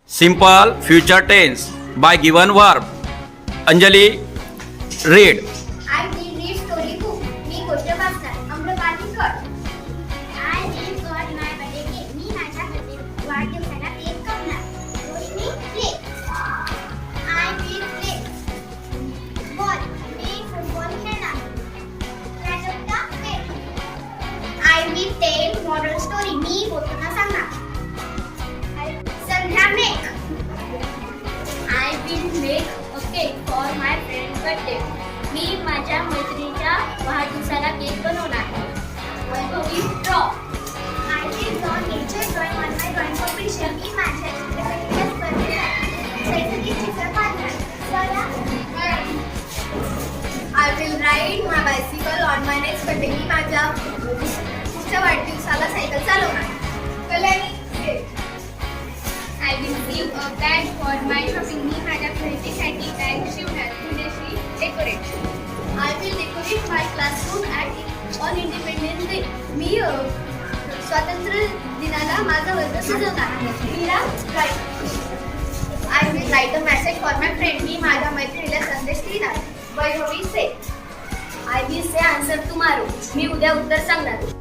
Simple future tense by given verb. Anjali, read. I will read story book. मी गोष्ट वाचणार. अमृपाली कर. I will got my birthday cake. मी माझ्या वाढदिवसाला cake कापणार. रोशनी play. I will play. Ball. Me football खेळणार. Prajakta play. I will tell moral story. मी बोलताना सांगणार. संध्या make. I will make a cake for my friend's birthday. मी माझ्या मैत्रिणीच्या वाढदिवसाला केक बनवणार. Vaibhavi draw. I will draw nature drawing on my drawing competition. मी माझ्या चित्रकलेच्या स्पर्धेसाठी नैसर्गिक चित्र काढणार. I will ride my bicycle on my next birthday. मी माझ्या पुढच्या वाढदिवसाला सायकल चालवणार. Kalyani I will give a bag for my shopping. मी माझ्या खरेदीसाठी बॅग शिवणार. Punyashri decoration. I will decorate my classroom on Independence Day. मी स्वातंत्र्य दिनाला माझा वर्ग सजवणार. Mira write. I will write a message for my friend. मी माझ्या मैत्रिणीला संदेश लिहिणार. Vaibhavi say. I will say answer tomorrow. मी उद्या उत्तर सांगणार.